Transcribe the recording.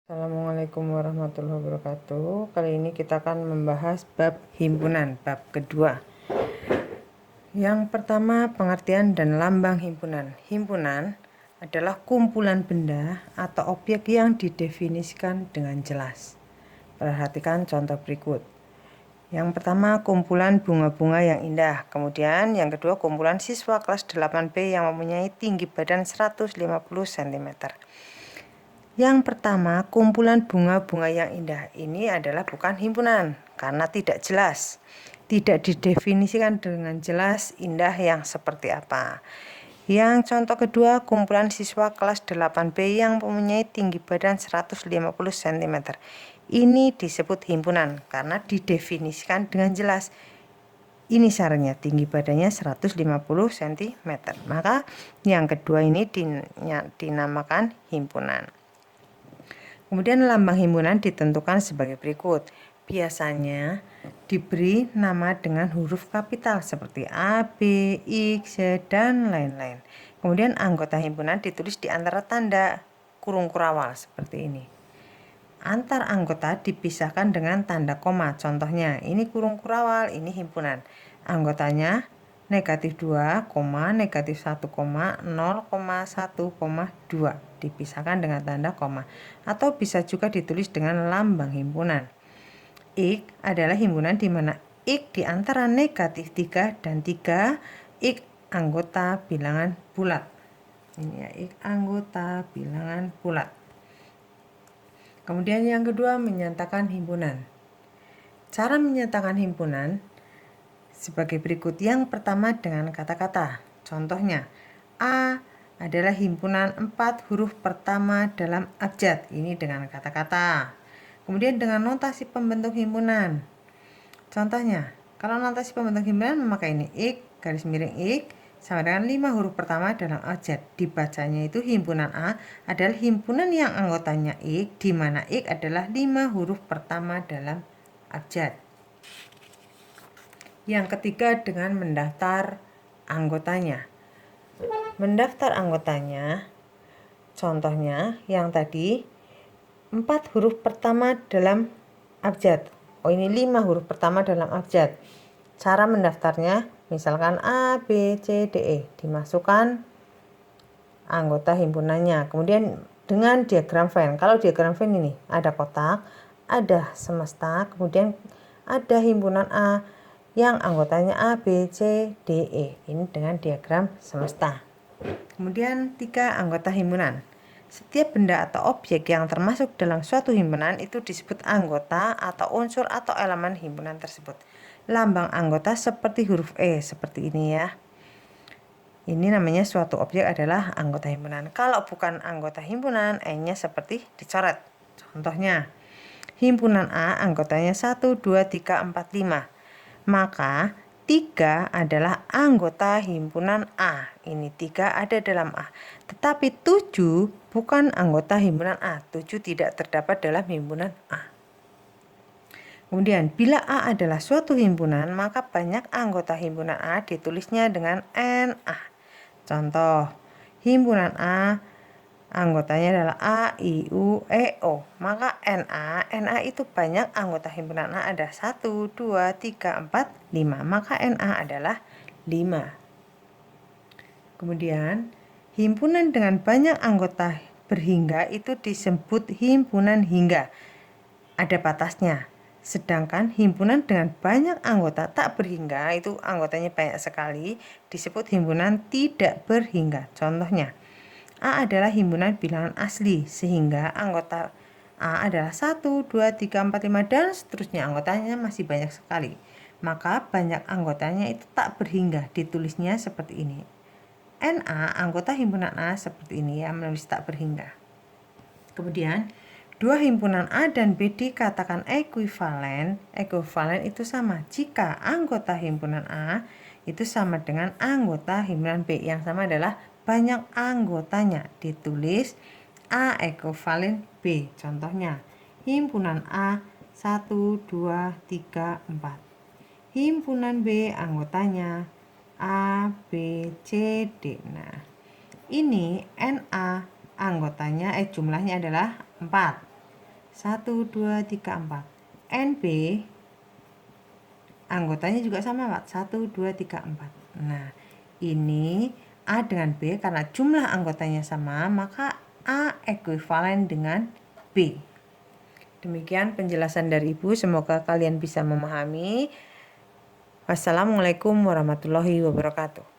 Assalamualaikum warahmatullahi wabarakatuh. Kali ini kita akan membahas bab himpunan, bab kedua. Yang pertama, pengertian dan lambang himpunan. Himpunan adalah kumpulan benda atau objek yang didefinisikan dengan jelas. Perhatikan contoh berikut. Yang pertama, kumpulan bunga-bunga yang indah. Kemudian yang kedua, kumpulan siswa kelas 8B yang mempunyai tinggi badan 150 cm. Yang pertama, kumpulan bunga-bunga yang indah ini adalah bukan himpunan karena tidak jelas. Tidak didefinisikan dengan jelas indah yang seperti apa. Yang contoh kedua, kumpulan siswa kelas 8B yang mempunyai tinggi badan 150 cm. Ini disebut himpunan karena didefinisikan dengan jelas. Ini syaratnya, tinggi badannya 150 cm. Maka yang kedua ini dinamakan himpunan. Kemudian lambang himpunan ditentukan sebagai berikut. Biasanya diberi nama dengan huruf kapital seperti A, B, X, Y, dan lain-lain. Kemudian anggota himpunan ditulis di antara tanda kurung kurawal seperti ini. Antar anggota dipisahkan dengan tanda koma. Contohnya, ini kurung kurawal, ini himpunan. Anggotanya -2, -1, 0,1,2 dipisahkan dengan tanda koma, atau bisa juga ditulis dengan lambang himpunan. X adalah himpunan di mana X di antara -3 dan 3, X anggota bilangan bulat. Ini ya, X anggota bilangan bulat. Kemudian yang kedua, menyatakan himpunan. Cara menyatakan himpunan sebagai berikut. Yang pertama dengan kata-kata. Contohnya, A adalah himpunan 4 huruf pertama dalam abjad. Ini dengan kata-kata. Kemudian dengan notasi pembentuk himpunan. Contohnya, kalau notasi pembentuk himpunan memakai ini X garis miring X sama dengan 5 huruf pertama dalam abjad. Dibacanya itu himpunan A adalah himpunan yang anggotanya X, di mana X adalah 5 huruf pertama dalam abjad. Yang ketiga dengan mendaftar anggotanya. Mendaftar anggotanya, contohnya yang tadi 4 huruf pertama dalam abjad. Oh, ini 5 huruf pertama dalam abjad. Cara mendaftarnya, misalkan A, B, C, D, E. Dimasukkan anggota himpunannya. Kemudian dengan diagram Venn. Kalau diagram Venn ini ada kotak, ada semesta, kemudian ada himpunan A yang anggotanya A, B, C, D, E. Ini dengan diagram semesta. Kemudian 3, anggota himpunan. Setiap benda atau objek yang termasuk dalam suatu himpunan itu disebut anggota atau unsur atau elemen himpunan tersebut. Lambang anggota seperti huruf E, seperti ini ya. Ini namanya suatu objek adalah anggota himpunan. Kalau bukan anggota himpunan, E-nya seperti dicoret. Contohnya, himpunan A anggotanya 1, 2, 3, 4, 5. Maka 3 adalah anggota himpunan A. Ini 3 ada dalam A. Tetapi 7 bukan anggota himpunan A. 7 tidak terdapat dalam himpunan A. Kemudian, bila A adalah suatu himpunan, maka banyak anggota himpunan A ditulisnya dengan NA. Contoh, himpunan A anggotanya adalah A, I, U, E, O. Maka NA itu banyak anggota himpunan A ada 1, 2, 3, 4, 5. Maka NA adalah 5. Kemudian, himpunan dengan banyak anggota berhingga itu disebut himpunan hingga. Ada batasnya. Sedangkan himpunan dengan banyak anggota tak berhingga, itu anggotanya banyak sekali, disebut himpunan tidak berhingga. Contohnya, A adalah himpunan bilangan asli, sehingga anggota A adalah 1, 2, 3, 4, 5, dan seterusnya. Anggotanya masih banyak sekali. Maka banyak anggotanya itu tak berhingga, ditulisnya seperti ini. NA, anggota himpunan A seperti ini ya, menulis tak berhingga. Kemudian, dua himpunan A dan B dikatakan ekuivalen. Ekuivalen itu sama jika anggota himpunan A itu sama dengan anggota himpunan B. Yang sama adalah banyak anggotanya. Ditulis A ekuivalen B. Contohnya, himpunan A 1, 2, 3, 4. Himpunan B anggotanya A, B, C, D. Nah, ini NA anggotanya jumlahnya adalah 4. 1, 2, 3, 4. NB anggotanya juga sama Pak, 1, 2, 3, 4. Nah, ini A dengan B karena jumlah anggotanya sama, maka A ekuivalen dengan B. Demikian penjelasan dari Ibu, semoga kalian bisa memahami. Wassalamualaikum warahmatullahi wabarakatuh.